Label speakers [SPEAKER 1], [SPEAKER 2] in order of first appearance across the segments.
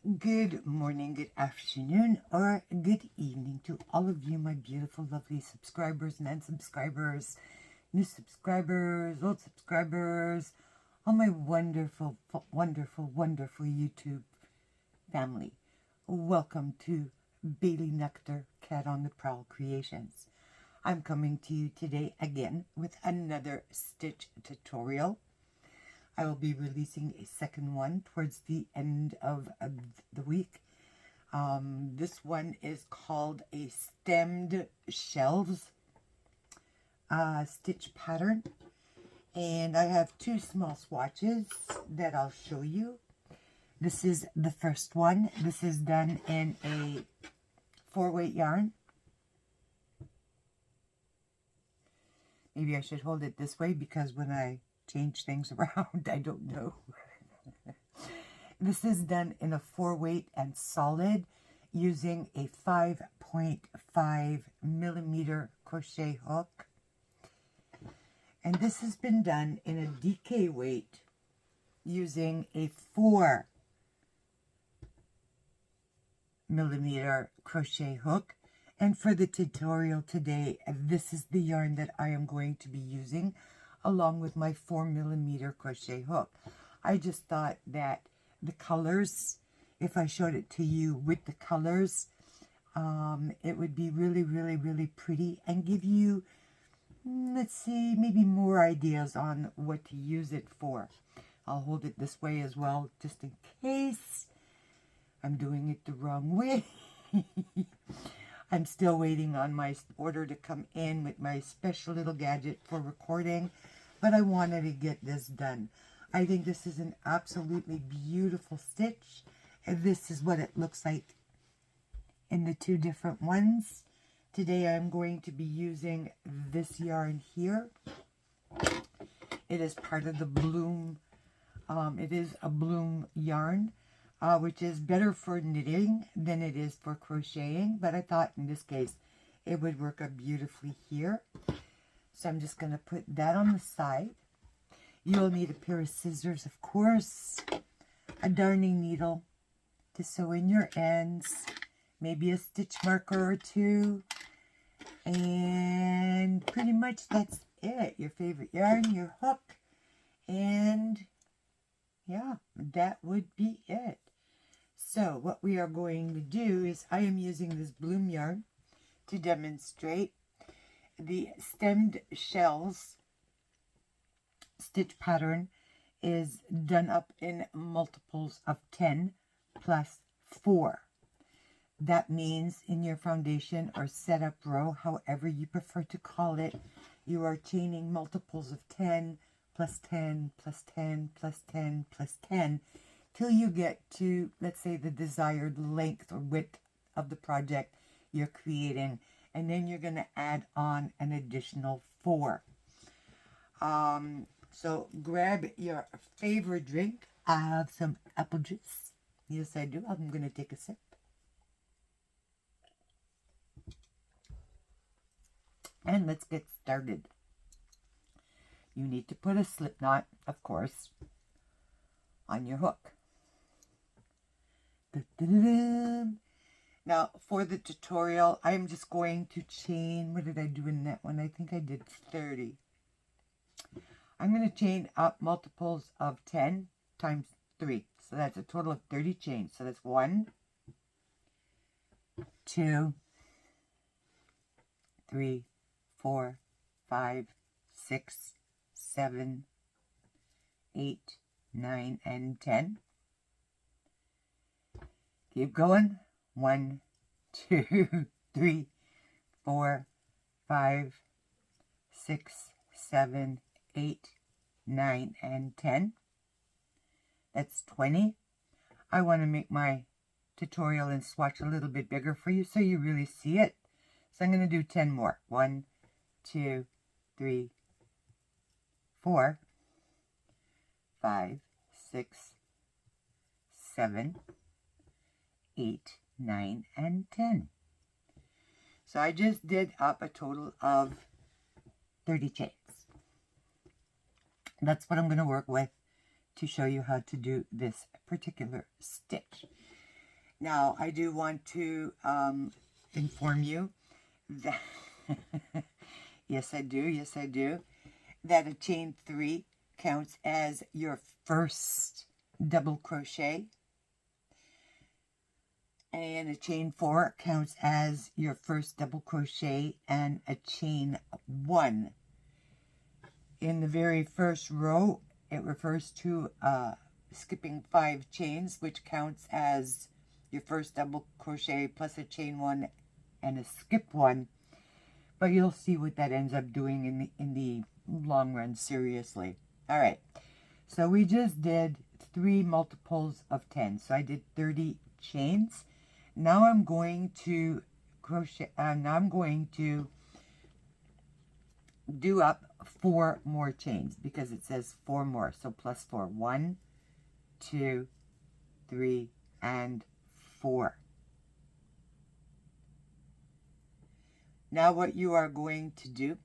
[SPEAKER 1] Good morning, good afternoon, or good evening to all of you, my beautiful, lovely subscribers and unsubscribers, new subscribers, old subscribers, all my wonderful, wonderful, wonderful YouTube family. Welcome to Bailey Nectar Cat on the Prowl Creations. I'm coming to you today again with another stitch tutorial. I will be releasing a second one towards the end of the week. This one is called a stemmed shelves stitch pattern. And I have two small swatches that I'll show you. This is the first one. This is done in a 4-weight yarn. Maybe I should hold it this way because when I change things around, I don't know. This is done in a 4-weight and solid using a 5.5 millimeter crochet hook. And this has been done in a DK weight using a 4 millimeter crochet hook. And for the tutorial today, this is the yarn that I am going to be using along with my 4 millimeter crochet hook. I just thought that the colors, if I showed it to you with the colors, it would be really, really, really pretty and give you, let's see, maybe more ideas on what to use it for. I'll hold it this way as well, just in case I'm doing it the wrong way. I'm still waiting on my order to come in with my special little gadget for recording, but I wanted to get this done. I think this is an absolutely beautiful stitch, and this is what it looks like in the two different ones. Today I'm going to be using this yarn here. It is part of the Bloom, it is a Bloom yarn. Which is better for knitting than it is for crocheting, but I thought in this case it would work out beautifully here. So I'm just going to put that on the side. You'll need a pair of scissors, of course, a darning needle to sew in your ends, maybe a stitch marker or two, and pretty much that's it. Your favorite yarn, your hook, and yeah, that would be it. So what we are going to do is I am using this Bloom yarn to demonstrate the stemmed shells stitch pattern is done up in multiples of 10 plus 4. That means in your foundation or setup row, however you prefer to call it, you are chaining multiples of 10 plus 10 plus 10 plus 10 plus 10 till you get to, let's say, the desired length or width of the project you're creating. And then you're going to add on an additional 4. So grab your favorite drink. I have some apple juice. Yes, I do. I'm going to take a sip. And let's get started. You need to put a slip knot, of course, on your hook. Now, for the tutorial, I'm just going to chain, what did I do in that one? I think I did 30. I'm going to chain up multiples of 10 times 3. So that's a total of 30 chains. So that's 1, 2, 3, 4, 5, 6, 7, 8, 9, and 10. Keep going. 1, 2, 3, 4, 5, 6, 7, 8, 9, and 10. That's 20. I want to make my tutorial and swatch a little bit bigger for you so you really see it. So I'm going to do 10 more. 1, 2, 3, 4, 5, 6, 7, 8, 9, and 10. So I just did up a total of 30 chains. That's what I'm going to work with to show you how to do this particular stitch. Now, I do want to inform you that, yes I do, that a chain 3 counts as your first double crochet, and a chain 4 counts as your first double crochet, and a chain 1. In the very first row, it refers to skipping 5 chains, which counts as your first double crochet plus a chain 1 and a skip 1. But you'll see what that ends up doing in the long run, seriously. All right, so we just did 3 multiples of 10, so I did 30 chains. Now I'm going to crochet. Now I'm going to do up 4 more chains because it says 4 more. So plus 4. 1, 2, 3, and 4. Now what you are going to do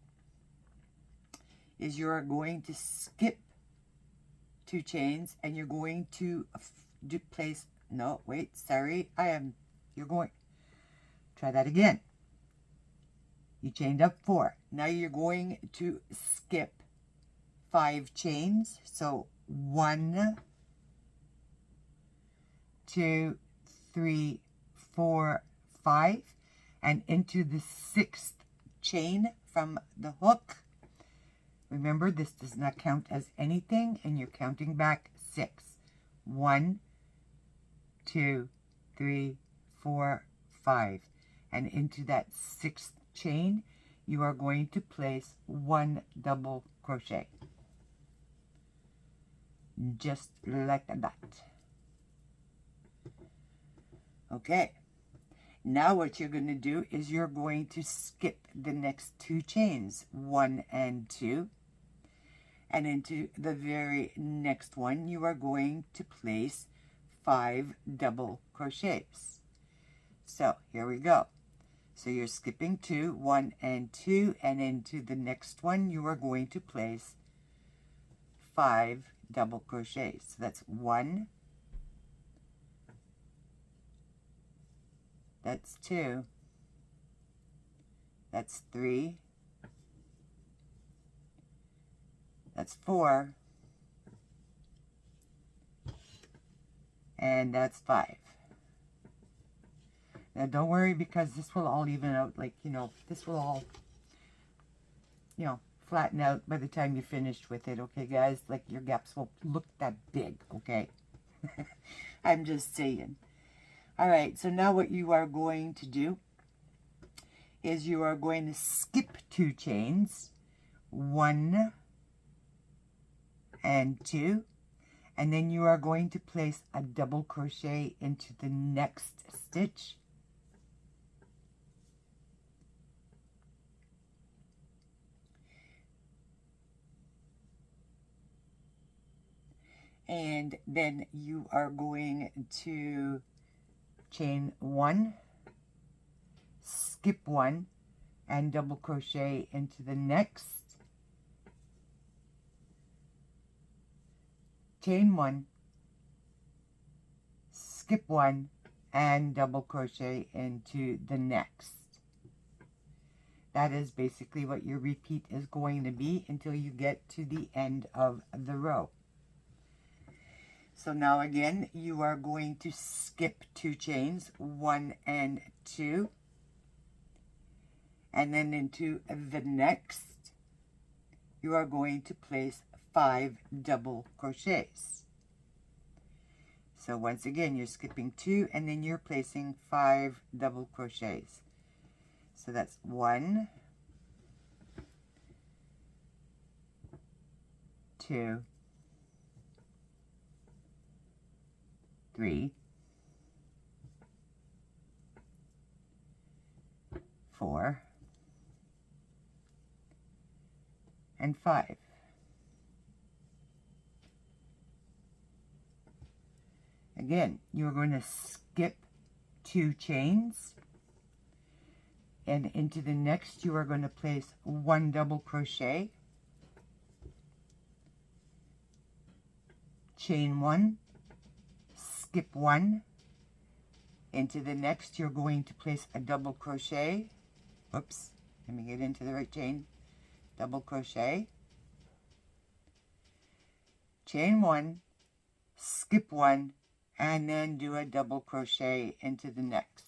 [SPEAKER 1] is you are going to skip 2 chains, and you're going to place, no, wait, sorry, you're going, try that again. You chained up 4. Now you're going to skip 5 chains. So 1, 2, 3, 4, 5, and into the 6th chain from the hook. Remember, this does not count as anything, and you're counting back 6. 1, 2, 3, 4, 5, and into that 6th chain, you are going to place 1 double crochet, just like that. Okay, now what you're going to do is you're going to skip the next 2 chains, 1 and 2, and into the very next one you are going to place 5 double crochets. So here we go. So you're skipping 2, 1 and 2, and into the next one you are going to place 5 double crochets. So that's 1, that's 2, that's 3, that's 4, and that's 5. Now don't worry, because this will all even out, like, this will all, flatten out by the time you're finished with it, okay, guys? Like, your gaps won't look that big, okay? I'm just saying. All right, so now what you are going to do is you are going to skip 2 chains, 1 and 2, and then you are going to place a double crochet into the next stitch. And then you are going to chain 1, skip 1, and double crochet into the next, chain 1, skip 1, and double crochet into the next. That is basically what your repeat is going to be until you get to the end of the row. So now again, you are going to skip 2 chains, 1 and 2, and then into the next, you are going to place 5 double crochets. So once again, you're skipping 2, and then you're placing 5 double crochets. So that's 1, 2, 3, 4, and 5. Again, you're going to skip 2 chains, and into the next you are going to place 1 double crochet, chain 1, skip 1, Into the next, you're going to place a double crochet. Oops, let me get into the right chain. Double crochet, chain one, skip one, and then do a double crochet into the next.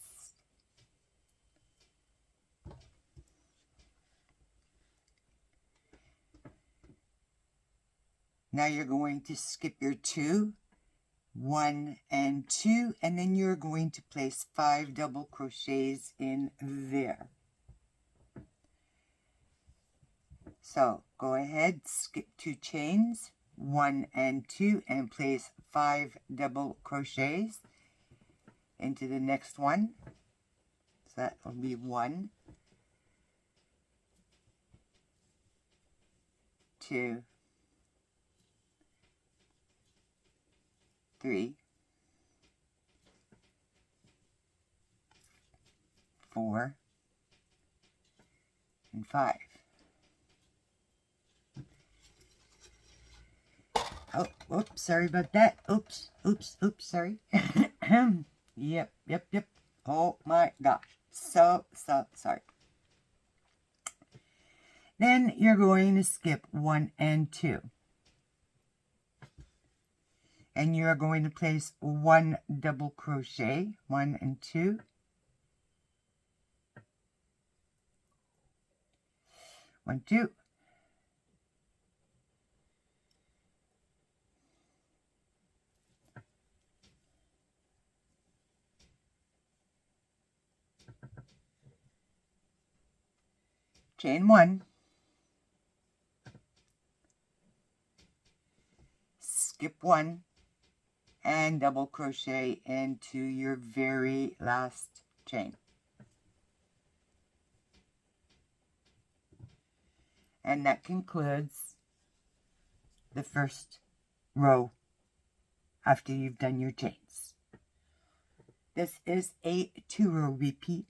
[SPEAKER 1] Now you're going to skip your 2, 1 and 2, and then you're going to place 5 double crochets in there. So go ahead, skip 2 chains, 1 and 2, and place 5 double crochets into the next one. So that will be 1, 2, 3, 4, and 5. Oh, oops, sorry about that. Oops, sorry. Yep. Oh my gosh. So sorry. Then you're going to skip 1 and 2. And you're going to place 1 double crochet, 1 and 2. 1, 2. Chain 1, skip 1, and double crochet into your very last chain. And that concludes the first row after you've done your chains. This is a 2-row repeat,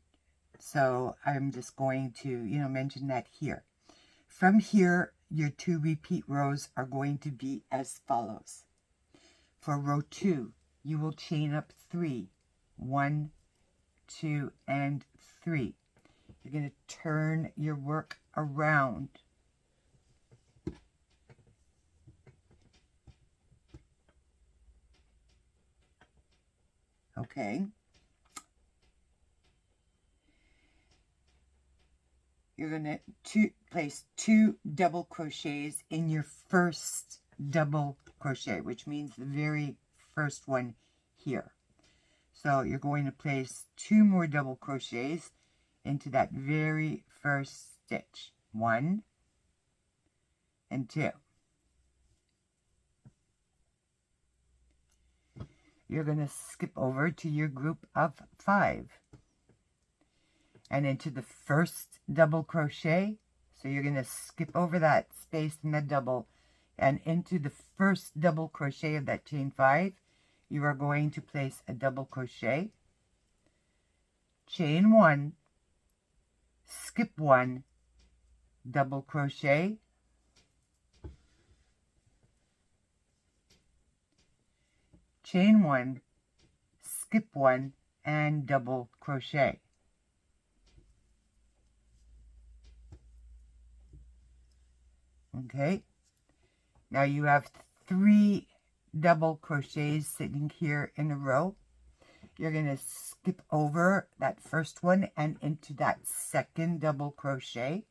[SPEAKER 1] so I'm just going to, mention that here. From here, your 2 repeat rows are going to be as follows. For row 2, you will chain up 3, 1, 2, and 3. You're going to turn your work around. Okay. You're going to place 2 double crochets in your first double crochet, which means the very first one here. So you're going to place 2 more double crochets into that very first stitch. 1 and 2. You're going to skip over to your group of 5 and into the first double crochet. So you're going to skip over that space in the double and into the first double crochet of that chain 5. You are going to place a double crochet, chain 1, skip 1, double crochet, chain 1, skip 1, and double crochet. Okay, now you have 3 double crochets sitting here in a row. You're going to skip over that first one and into that second double crochet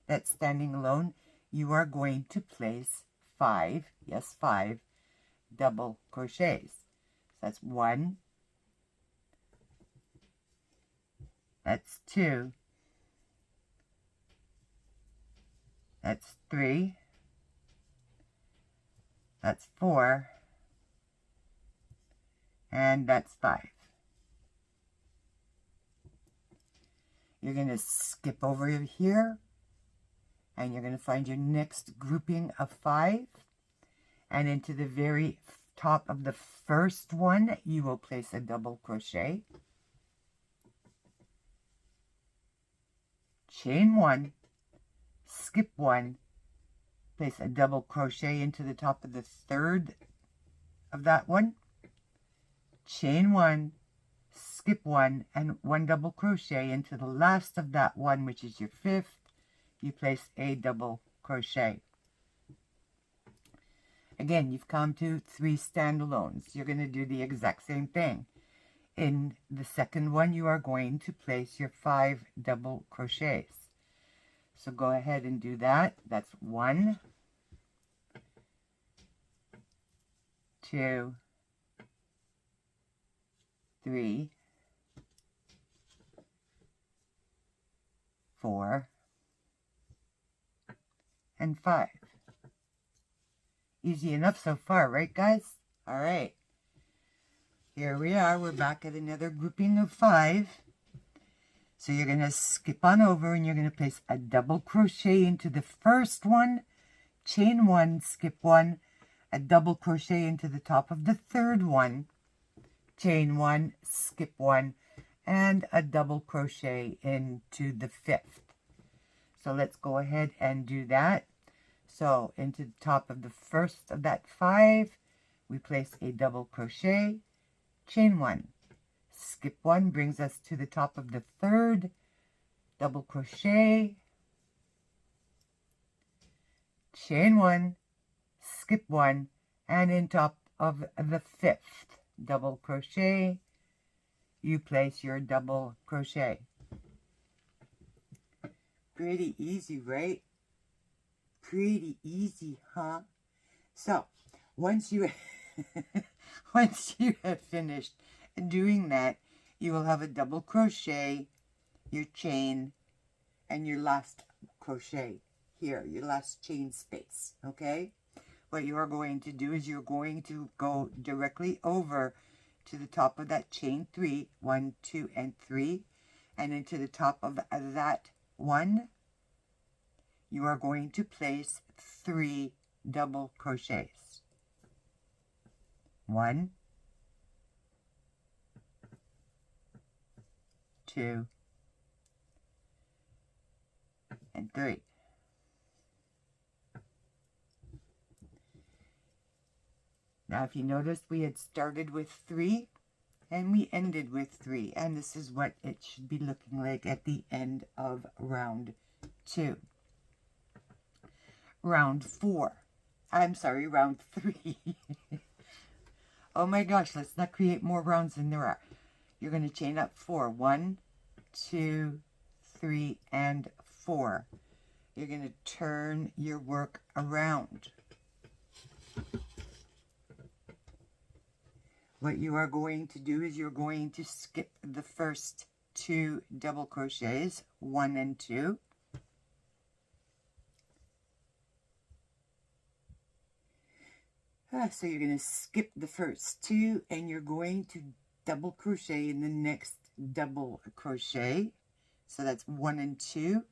[SPEAKER 1] that's standing alone. You are going to place 5, yes, 5 double crochets. So that's 1, that's 2, that's 3, that's 4, and that's 5. You're going to skip over here, and you're going to find your next grouping of 5, and into the very top of the first one, you will place a double crochet, chain 1, skip 1, place a double crochet into the top of the third of that one, chain 1, skip one, and one double crochet into the last of that one, which is your fifth. You place a double crochet. Again, you've come to 3 standalones. You're going to do the exact same thing. In the second one, you are going to place your 5 double crochets. So go ahead and do that. That's 1, 2, 3, 4, and 5. Easy enough so far, right, guys? All right. Here we are. We're back at another grouping of 5. So you're going to skip on over and you're going to place a double crochet into the first one, chain 1, skip 1, a double crochet into the top of the third one, chain 1, skip 1, and a double crochet into the 5th. So let's go ahead and do that. So into the top of the first of that 5, we place a double crochet, chain 1, skip 1, brings us to the top of the third, double crochet, chain 1, skip 1, and in top of the 5th double crochet, you place your double crochet. Pretty easy, right? Pretty easy, huh? So once you once you have finished doing that, you will have a double crochet, your chain, and your last crochet here, your last chain space. Okay, what you are going to do is you're going to go directly over to the top of that chain 3, 1, 2, and 3, and into the top of that one, you are going to place 3 double crochets. 1, 2, and 3. Now, if you noticed, we had started with 3 and we ended with 3, and this is what it should be looking like at the end of round 2. Round 4. I'm sorry, round 3. Oh my gosh, let's not create more rounds than there are. You're going to chain up 4. 1, 2, 3, and 4. You're going to turn your work around. What you are going to do is you're going to skip the first 2 double crochets, 1 and 2. So you're going to skip the first 2 and you're going to double crochet in the next double crochet. So that's 1 and 2.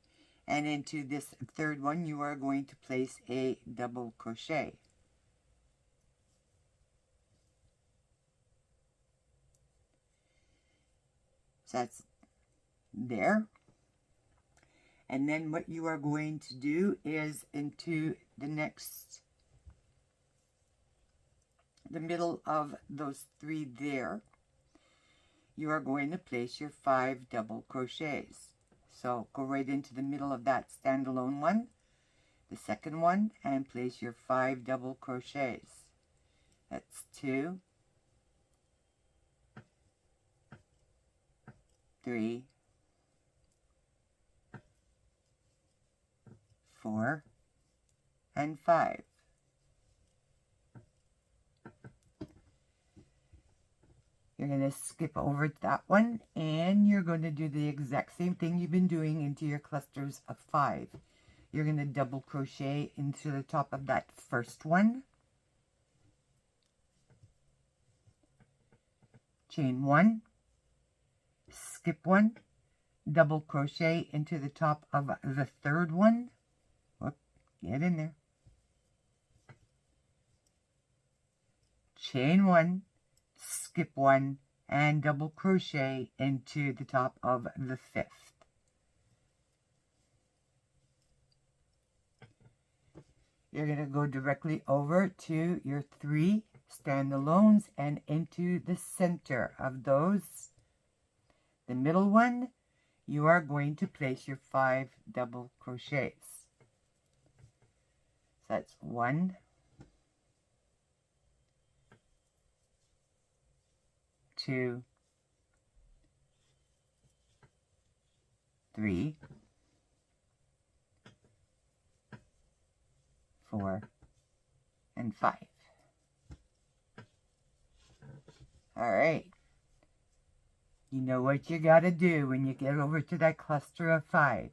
[SPEAKER 1] And into this third one, you are going to place a double crochet. So that's there. And then what you are going to do is into the middle of those 3 there, you are going to place your 5 double crochets. So go right into the middle of that standalone one, the second one, and place your 5 double crochets. That's 2, 3, 4, and 5. You're going to skip over that one, and you're going to do the exact same thing you've been doing into your clusters of 5. You're going to double crochet into the top of that first one, chain 1, skip 1, double crochet into the top of the third one. Whoop, get in there. Chain 1, skip 1, and double crochet into the top of the 5th. You're going to go directly over to your 3 standalones and into the center of those the middle one, you are going to place your 5 double crochets. So that's 1, 2, 3, 4, and 5. All right. You know what you got to do when you get over to that cluster of 5.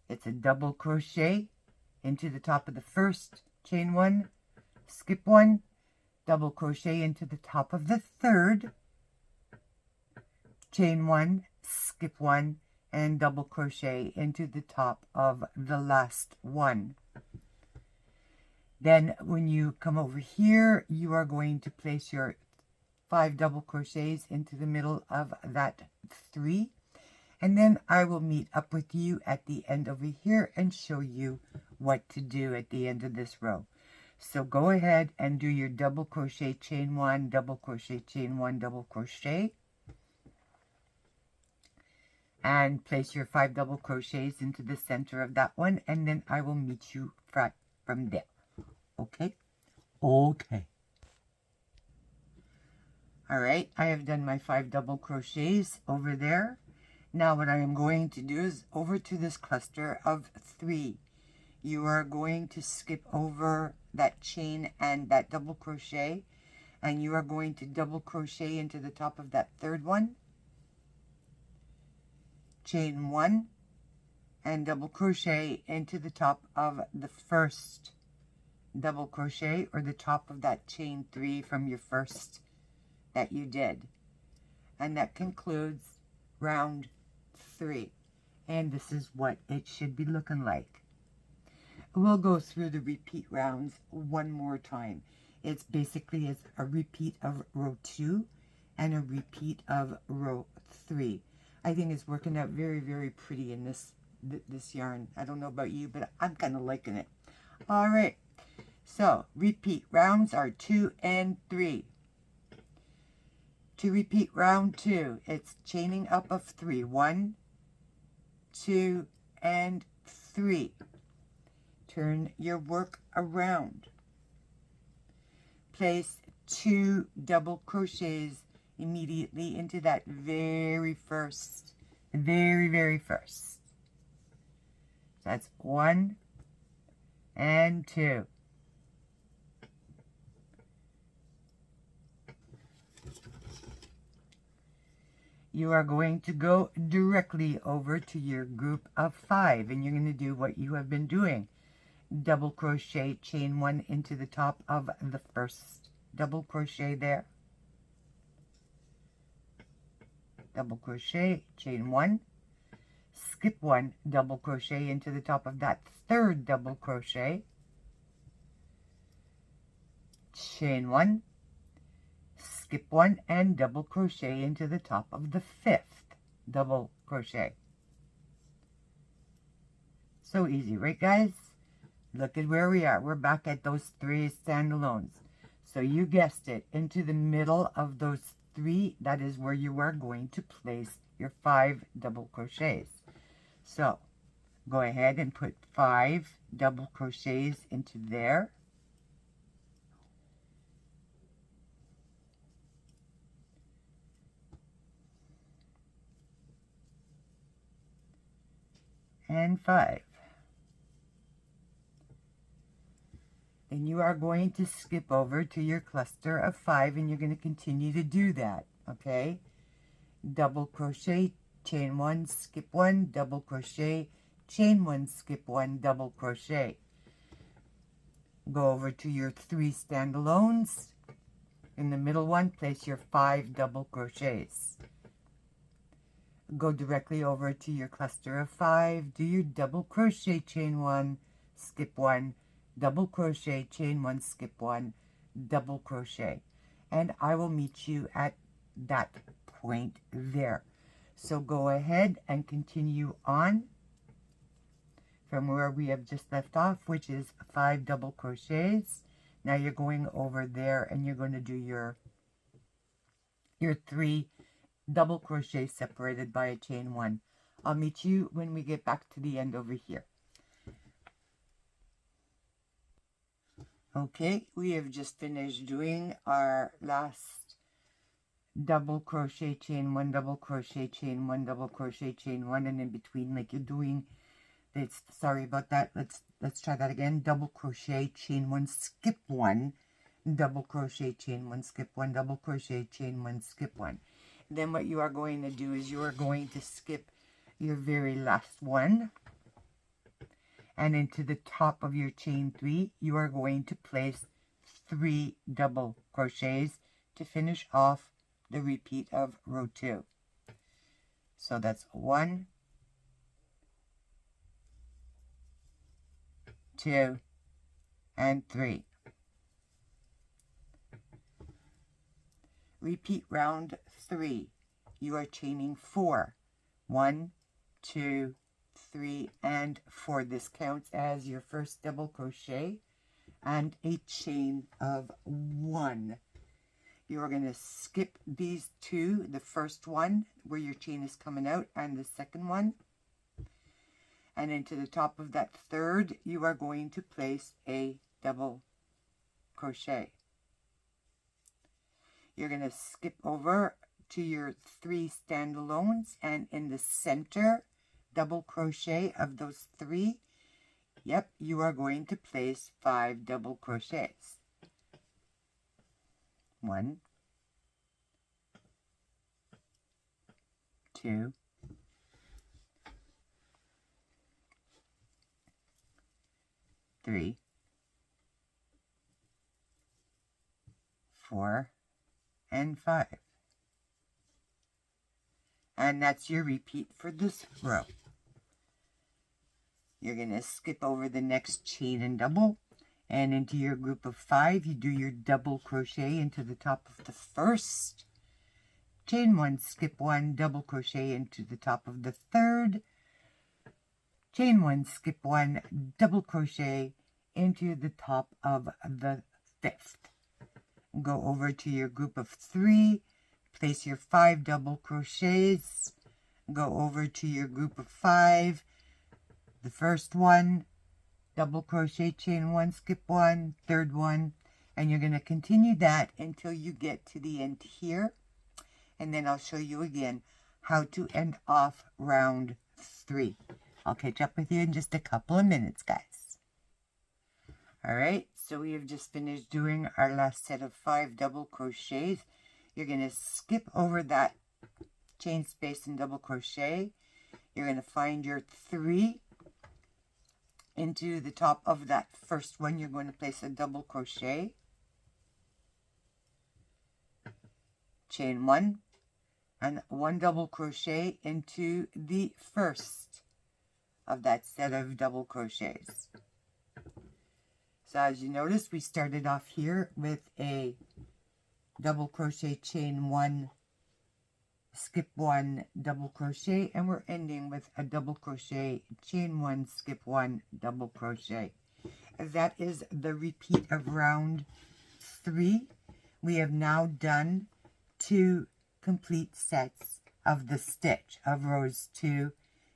[SPEAKER 1] It's a double crochet into the top of the first, chain 1, skip 1, double crochet into the top of the third, chain 1, skip 1, and double crochet into the top of the last one. Then when you come over here, you are going to place your 5 double crochets into the middle of that 3, and then I will meet up with you at the end over here and show you what to do at the end of this row. So go ahead and do your double crochet, chain 1, double crochet, chain 1, double crochet, and place your 5 double crochets into the center of that one, and then I will meet you from there. Okay? Okay. All right, I have done my 5 double crochets over there. Now what I am going to do is over to this cluster of 3. You are going to skip over that chain and that double crochet, and you are going to double crochet into the top of that third one, chain 1, and double crochet into the top of the first double crochet, or the top of that chain 3 from your first that you did. And that concludes round 3. And this is what it should be looking like. We'll go through the repeat rounds one more time. It's basically a repeat of row 2 and a repeat of row 3. I think it's working out very, very pretty in this yarn. I don't know about you, but I'm kind of liking it. All right. So repeat rounds are 2 and 3. To repeat round 2, it's chaining up of 3. 1, 2, and 3. Turn your work around. Place 2 double crochets immediately into that very first. So that's 1 and 2. You are going to go directly over to your group of 5, and you're going to do what you have been doing. Double crochet, chain 1 into the top of the first double crochet there. Double crochet, chain 1, skip 1, double crochet into the top of that third double crochet, chain 1, skip 1, and double crochet into the top of the 5th double crochet. So easy, right guys? Look at where we are. We're back at those 3 standalones. So you guessed it, into the middle of those 3, that is where you are going to place your 5 double crochets. So go ahead and put 5 double crochets into there. And 5. Then you are going to skip over to your cluster of 5, and you're going to continue to do that, okay? Double crochet, chain 1, skip 1, double crochet, chain 1, skip 1, double crochet. Go over to your 3 standalones. In the middle one, place your 5 double crochets. Go directly over to your cluster of 5, do your double crochet, chain 1, skip 1, double crochet, chain 1, skip 1, double crochet, and I will meet you at that point there. So go ahead and continue on from where we have just left off, which is 5 double crochets. Now you're going over there and you're going to do your 3 double crochet separated by a chain 1. I'll meet you when we get back to the end over here. Okay, we have just finished doing our last double crochet chain 1, double crochet chain 1, double crochet chain 1, and in between, like you're doing, it's, sorry about that, let's try that again. Double crochet chain 1, skip 1, double crochet chain 1, skip 1, double crochet chain 1, skip 1. Then what you are going to do is you are going to skip your very last one, and into the top of your chain 3 you are going to place 3 double crochets to finish off the repeat of row 2. So that's 1, 2, and 3. Repeat round 3. You are chaining 4. 1, 2, 3, and 4. This counts as your first double crochet and a chain of 1. You are going to skip these 2, the first one where your chain is coming out and the second one. And into the top of that third, you are going to place a double crochet. You're going to skip over to your 3 standalones, and in the center double crochet of those 3, yep, you are going to place 5 double crochets. 1, 2, 3, 4, and 5. And that's your repeat for this row. You're going to skip over the next chain and double, and into your group of 5 you do your double crochet into the top of the first, chain 1, skip 1, double crochet into the top of the third, chain 1, skip 1, double crochet into the top of the 5th. Go over to your group of 3, place your 5 double crochets, go over to your group of 5, the first one, double crochet, chain 1, skip 1, third one, and you're going to continue that until you get to the end here, and then I'll show you again how to end off round 3. I'll catch up with you in just a couple of minutes, guys. Alright, so we have just finished doing our last set of 5 double crochets. You're going to skip over that chain space and double crochet. You're going to find your 3 into the top of that first one. You're going to place a double crochet, chain 1, and 1 double crochet into the first of that set of double crochets. So as you notice, we started off here with a double crochet, chain 1, skip 1, double crochet, and we're ending with a double crochet, chain 1, skip 1, double crochet. That is the repeat of round 3. We have now done 2 complete sets of the stitch of rows 2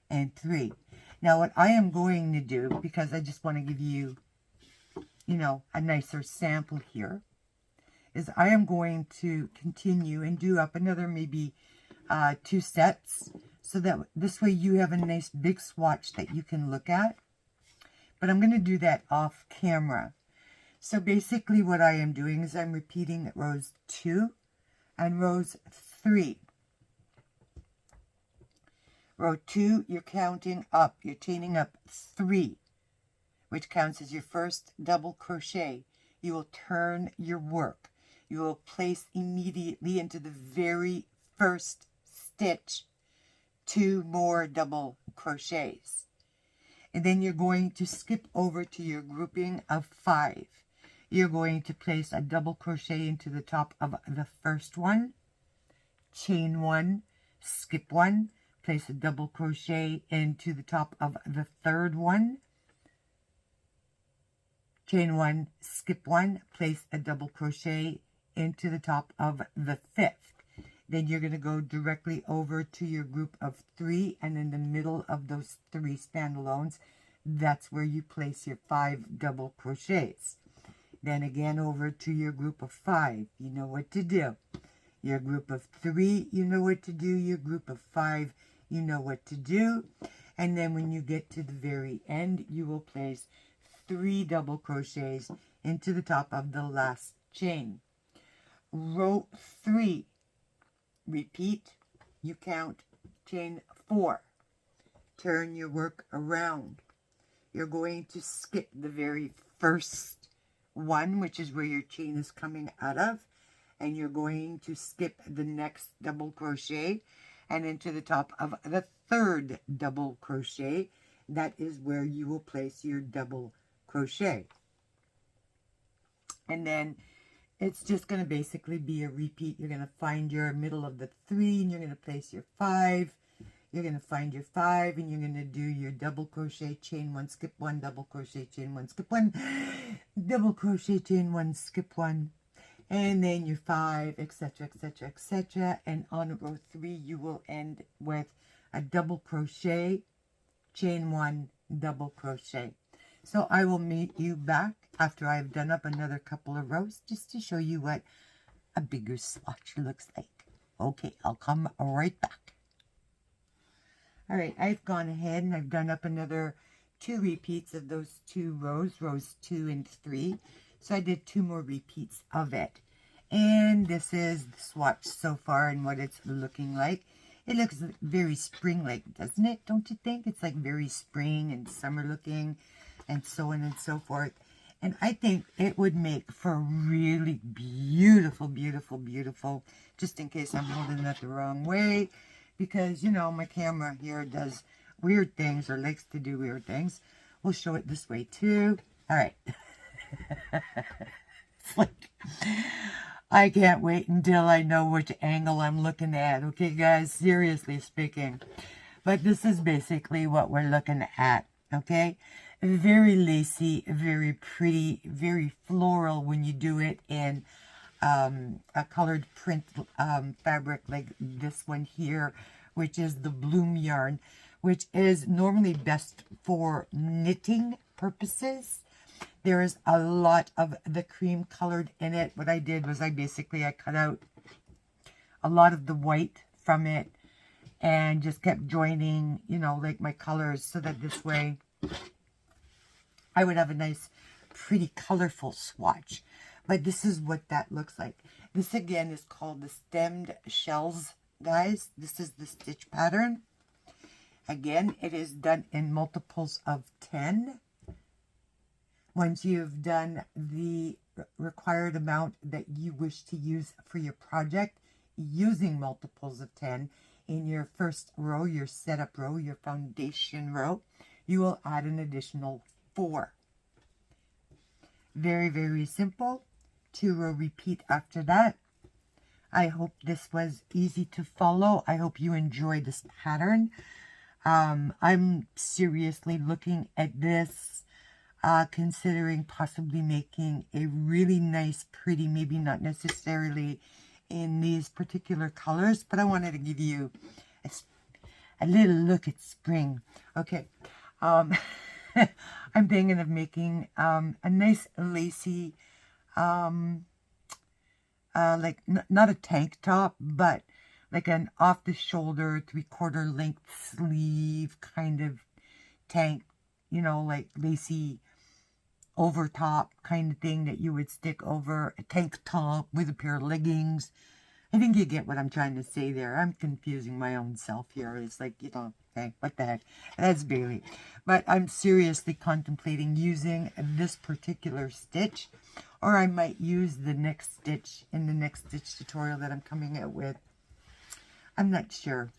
[SPEAKER 1] and 3. Now what I am going to do, because I just want to give you, a nicer sample here, is I am going to continue and do up another maybe 2 sets, so that this way you have a nice big swatch that you can look at. But I'm going to do that off camera. So basically what I am doing is I'm repeating rows 2 and rows 3. Row 2, you're counting up, you're chaining up 3, which counts as your first double crochet. You will turn your work. You will place immediately into the very first stitch 2 more double crochets. And then you're going to skip over to your grouping of 5. You're going to place a double crochet into the top of the first one, chain 1, skip 1, place a double crochet into the top of the third one, chain 1, skip 1, place a double crochet into the top of the 5th. Then you're going to go directly over to your group of 3, and in the middle of those 3 standalones, that's where you place your 5 double crochets. Then again over to your group of 5, you know what to do. Your group of 3, you know what to do. Your group of 5, you know what to do. And then when you get to the very end, you will place 3 double crochets into the top of the last chain. Row 3, repeat, you count chain 4. Turn your work around. You're going to skip the very first one, which is where your chain is coming out of, and you're going to skip the next double crochet and into the top of the 3rd double crochet. That is where you will place your double crochet. And then it's just going to basically be a repeat. You're going to find your middle of the 3, and you're going to place your 5. You're going to find your 5, and you're going to do your double crochet, chain 1, skip 1, double crochet, chain 1, skip 1, double crochet, chain 1, skip 1, and then your 5, etc., etc., etc. And on row 3, you will end with a double crochet, chain 1, double crochet. So I will meet you back after I've done up another couple of rows, just to show you what a bigger swatch looks like. Okay, I'll come right back. All right, I've gone ahead and I've done up another 2 repeats of those 2 rows, rows 2 and 3. So I did 2 more repeats of it. And this is the swatch so far and what it's looking like. It looks very spring-like, doesn't it? Don't you think? It's like very spring and summer looking and so on and so forth. And I think it would make for really beautiful, beautiful, beautiful, just in case I'm holding it the wrong way, because, you know, my camera here does weird things or likes to do weird things. We'll show it this way too. All right. It's like, I can't wait until I know which angle I'm looking at. Okay, guys, seriously speaking. But this is basically what we're looking at, okay? Very lacy, very pretty, very floral when you do it in a colored print fabric like this one here, which is the bloom yarn, which is normally best for knitting purposes. There is a lot of the cream colored in it. What I did was I cut out a lot of the white from it and just kept joining, you know, like my colors, so that this way I would have a nice, pretty, colorful swatch. But this is what that looks like. This, again, is called the stemmed shells, guys. This is the stitch pattern. Again, it is done in multiples of 10. Once you've done the required amount that you wish to use for your project, using multiples of 10, in your first row, your setup row, your foundation row, you will add an additional 4. Very, very simple. 2-row repeat after that. I hope this was easy to follow. I hope you enjoyed this pattern. I'm seriously looking at this, considering possibly making a really nice, pretty, maybe not necessarily in these particular colors, but I wanted to give you a little look at spring. Okay. I'm thinking of making a nice lacy, like not a tank top, but like an off-the-shoulder 3/4 length sleeve kind of tank, you know, like lacy over top kind of thing that you would stick over a tank top with a pair of leggings. I think you get what I'm trying to say there. I'm confusing my own self here. It's like, you know, okay, what the heck? That's Bailey. But I'm seriously contemplating using this particular stitch, or I might use the next stitch in the next stitch tutorial that I'm coming out with. I'm not sure.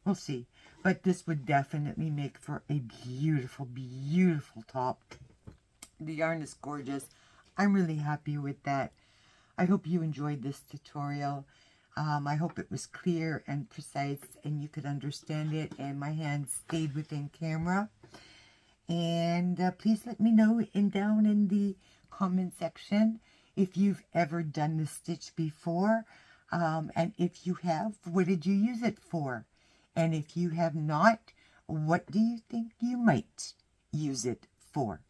[SPEAKER 1] We'll see. But this would definitely make for a beautiful, beautiful top. The yarn is gorgeous. I'm really happy with that. I hope you enjoyed this tutorial. I hope it was clear and precise and you could understand it and my hands stayed within camera. And please let me know down in the comment section if you've ever done this stitch before. And if you have, what did you use it for? And if you have not, what do you think you might use it for?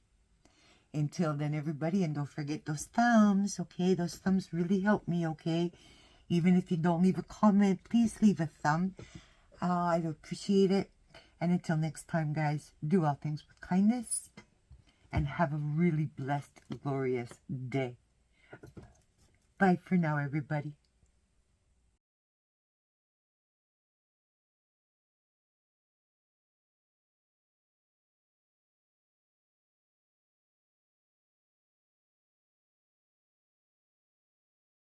[SPEAKER 1] Until then, everybody, and don't forget those thumbs, okay? Those thumbs really help me, okay? Even if you don't leave a comment, please leave a thumb. I'd appreciate it. And until next time, guys, do all things with kindness and have a really blessed, glorious day. Bye for now, everybody.